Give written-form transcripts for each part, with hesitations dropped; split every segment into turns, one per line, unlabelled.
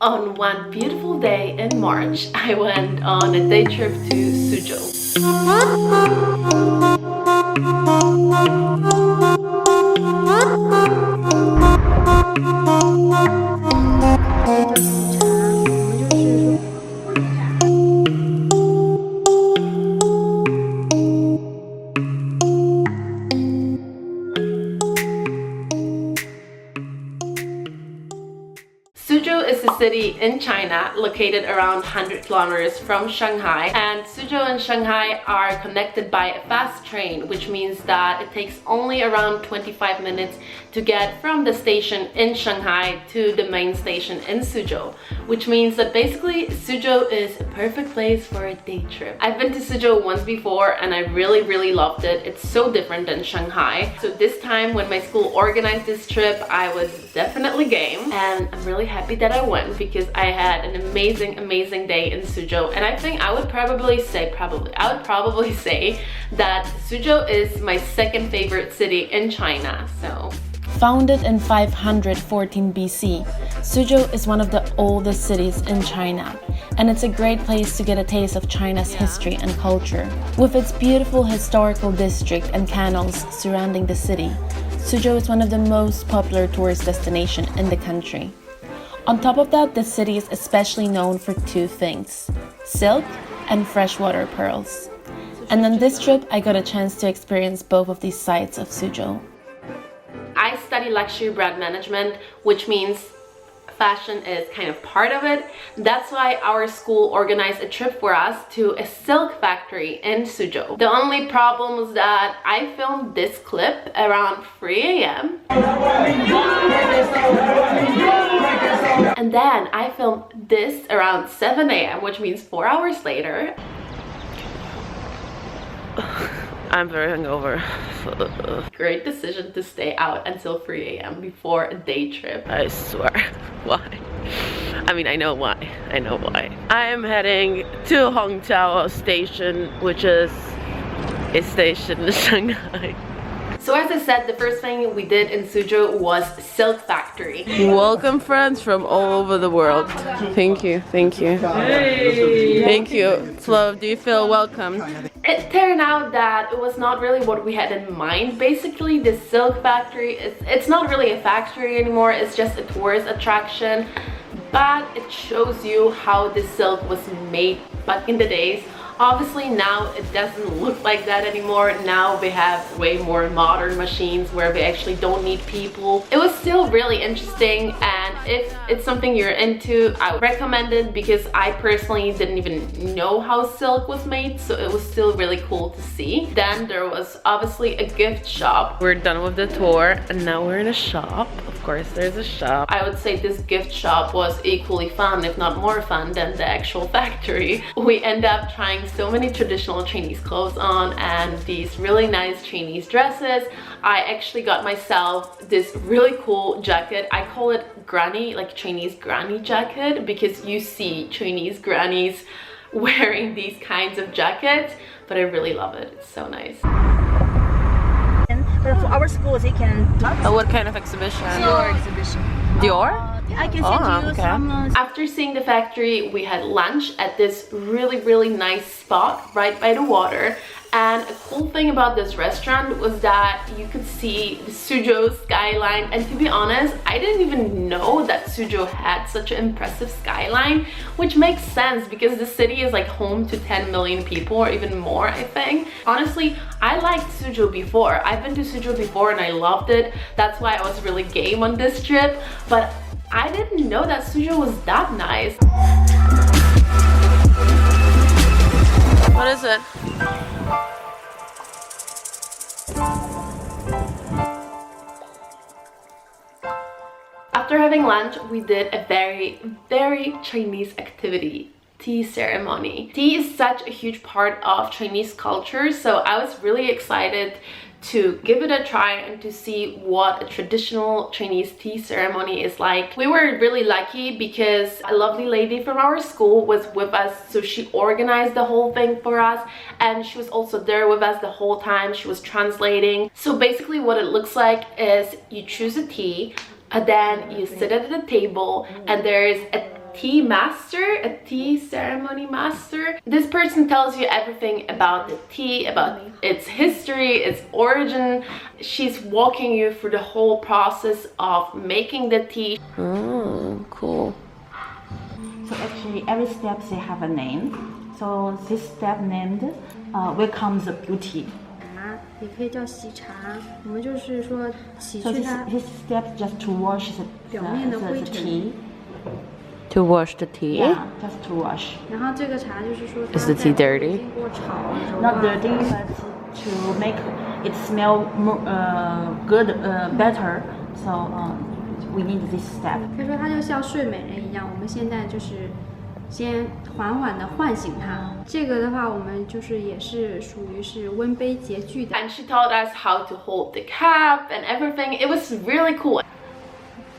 On one beautiful day in March, I went on a day trip to Suzhou. Suzhou is a city in China located around 100 kilometers from Shanghai, and Suzhou and Shanghai are connected by a fast train, which means that it takes only around 25 minutes to get from the station in Shanghai to the main station in Suzhou, which means that basically Suzhou is a perfect place for a day trip. I've been to Suzhou once before and I really loved it. It's so different than Shanghai. So this time when my school organized this trip, I was definitely game, and I'm really happy that I went because I had an amazing day in Suzhou. And I think I would probably say that Suzhou is my second favorite city in China. So
founded in 514 BC, Suzhou is one of the oldest cities in China, and it's a great place to get a taste of China's history and culture. With its beautiful historical district and canals surrounding the city, Suzhou is one of the most popular tourist destinations in the country. On top of that, the city is especially known for two things: silk and freshwater pearls. And on this trip, I got a chance to experience both of these sides of Suzhou.
I study luxury brand management, which means fashion is kind of part of it. That's why our school organized a trip for us to a silk factory in Suzhou. The only problem was that I filmed this clip around 3 a.m. and then I filmed this around 7 a.m., which means 4 hours later. I'm very hungover. Great decision to stay out until 3 a.m. before a day trip. I swear. Why? I mean, I know why. I am heading to Hongqiao station, which is a station in Shanghai. So as I said, the first thing we did in Suzhou was silk factory. Welcome friends from all over the world. Thank you. Hey. Thank you. Flo, do you feel welcome? It turned out that it was not really what we had in mind. Basically, the silk factory, it's not really a factory anymore, it's just a tourist attraction. But it shows you how the silk was made back in the days. Obviously now it doesn't look like that anymore. Now we have way more modern machines where we actually don't need people. It was still really interesting, and if it's something you're into, I would recommend it because I personally didn't even know how silk was made, so it was still really cool to see. Then there was obviously a gift shop. We're done with the tour and now we're in a shop. Of course there's a shop. I would say this gift shop was equally fun, if not more fun, than the actual factory. We end up trying so many traditional Chinese clothes on and these really nice Chinese dresses. I actually got myself this really cool jacket. I call it granny, like Chinese granny jacket, because you see Chinese grannies wearing these kinds of jackets, but I really love it. It's so nice.
But for our schools, they can do
what kind of exhibition?
Dior exhibition.
Dior?
I can send you some.
After seeing the factory, we had lunch at this really nice spot right by the water. And a cool thing about this restaurant was that you could see the Suzhou skyline. And to be honest, I didn't even know that Suzhou had such an impressive skyline, which makes sense because the city is like home to 10 million people or even more, I think. Honestly, I liked Suzhou before. I've been to Suzhou before and I loved it. That's why I was really game on this trip. But I didn't know that Suzhou was that nice. What is it? After having lunch, we did a very Chinese activity. Tea ceremony. Tea is such a huge part of Chinese culture, so I was really excited to give it a try and to see what a traditional Chinese tea ceremony is like. We were really lucky because a lovely lady from our school was with us, so she organized the whole thing for us, and she was also there with us the whole time. She was translating. So basically what it looks like is you choose a tea, and then you sit at the table and there's a tea master, a tea ceremony master. This person tells you everything about the tea, about its history, its origin. She's walking you through the whole process of making the tea. Oh, cool.
So actually every step they have a name. So this step named welcomes the beauty.
也可以叫洗茶，我们就是说洗
So
去
this,
它
this step just to wash the
表面的灰
the
尘。
tea.
To wash the tea?
Yeah, just to wash.
然后这个茶就是说
Is the tea dirty?
经过炒揉
Not
啊
dirty, but to make it smell more, good, better. So we need this step.
他说它就像睡美人一样，我们现在就是先缓缓的唤醒它。这个的话，我们就是也是属于是温杯节具的。
And she taught us how to hold the cap and everything. It was really cool.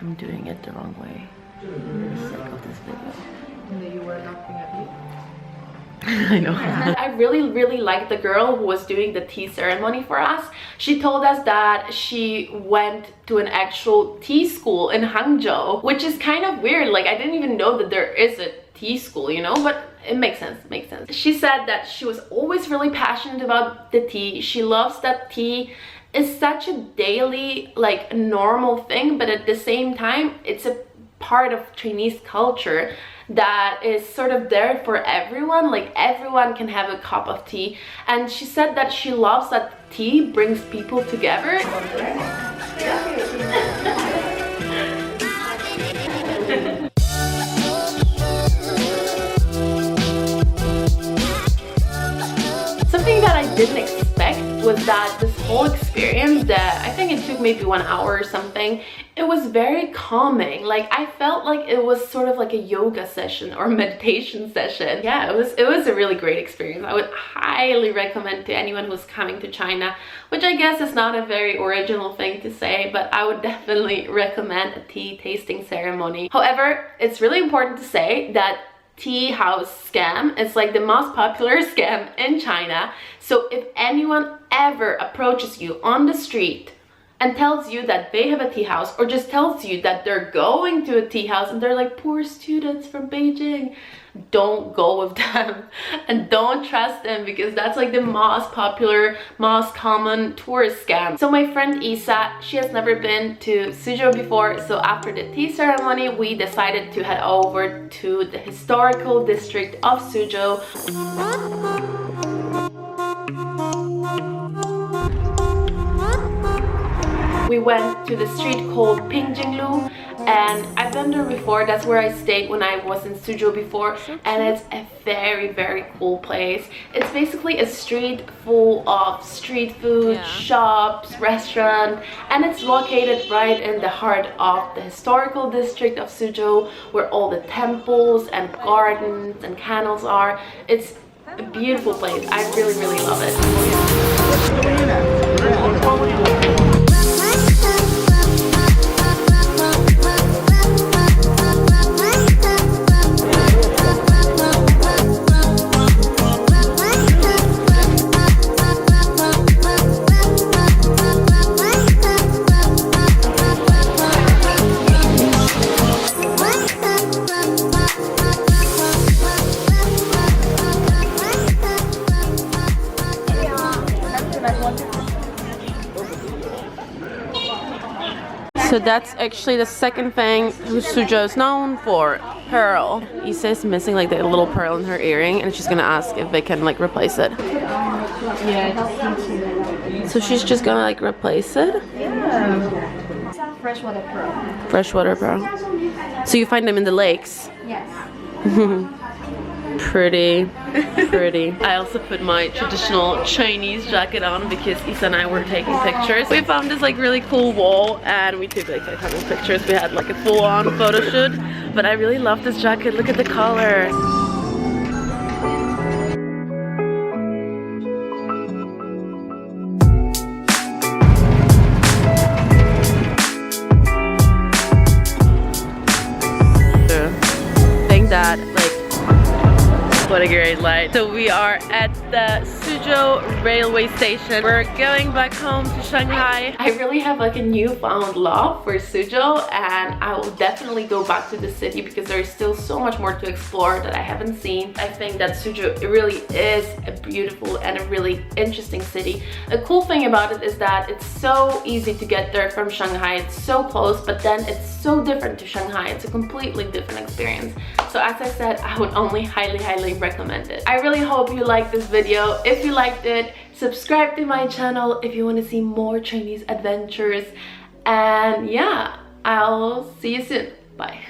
I'm doing it the wrong way. I'm really sick of this video.
You were laughing at me.
I know. I really liked the girl who was doing the tea ceremony for us. She told us that she went to an actual tea school in Hangzhou, which is kind of weird. Like, I didn't even know that there is a tea school, you know, but it makes sense, She said that she was always really passionate about the tea. She loves that tea is such a daily, like, normal thing, but at the same time, it's a part of Chinese culture that is sort of there for everyone. Like, everyone can have a cup of tea, and she said that she loves that tea brings people together. Something that I didn't expect was that this whole experience, that I think it took maybe 1 hour or something, it was very calming. Like, I felt like it was sort of like a yoga session or meditation session. Yeah, it was a really great experience. I would highly recommend to anyone who's coming to China, which I guess is not a very original thing to say, but I would definitely recommend a tea tasting ceremony. However, it's really important to say that tea house scam is like the most popular scam in China. So if anyone ever approaches you on the street and tells you that they have a tea house, or just tells you that they're going to a tea house and they're like, poor students from Beijing, don't go with them and don't trust them, because that's like the most popular, most common tourist scam. So my friend Isa, she has never been to Suzhou before, so after the tea ceremony we decided to head over to the historical district of Suzhou. We went to the street called Pingjiang, and I've been there before. That's where I stayed when I was in Suzhou before, and it's a very cool place. It's basically a street full of street food, shops, restaurants, and it's located right in the heart of the historical district of Suzhou, where all the temples and gardens and canals are. It's a beautiful place. I really love it. So that's actually the second thing Suzhou is known for, pearl. Isa is missing like the little pearl in her earring, and she's gonna ask if they can like replace it. So she's just gonna like replace it?
Yeah. Freshwater pearl.
Freshwater pearl. So you find them in the lakes?
Yes.
Pretty. I also put my traditional Chinese jacket on because Isa and I were taking pictures. We found this like really cool wall and we took like a couple of pictures. We had like a full-on photo shoot, but I really love this jacket. Look at the color. I think that like What a great light. So we are at the Suzhou railway station. We're going back home to Shanghai. I really have like a newfound love for Suzhou, and I will definitely go back to the city because there is still so much more to explore that I haven't seen. I think that Suzhou really is a beautiful and a really interesting city. The cool thing about it is that it's so easy to get there from Shanghai. It's so close, but then it's so different to Shanghai. It's a completely different experience. So as I said, I would only highly recommend it. I really hope you liked this video. If you liked it, subscribe to my channel if you want to see more Chinese adventures. And yeah, I'll see you soon. Bye.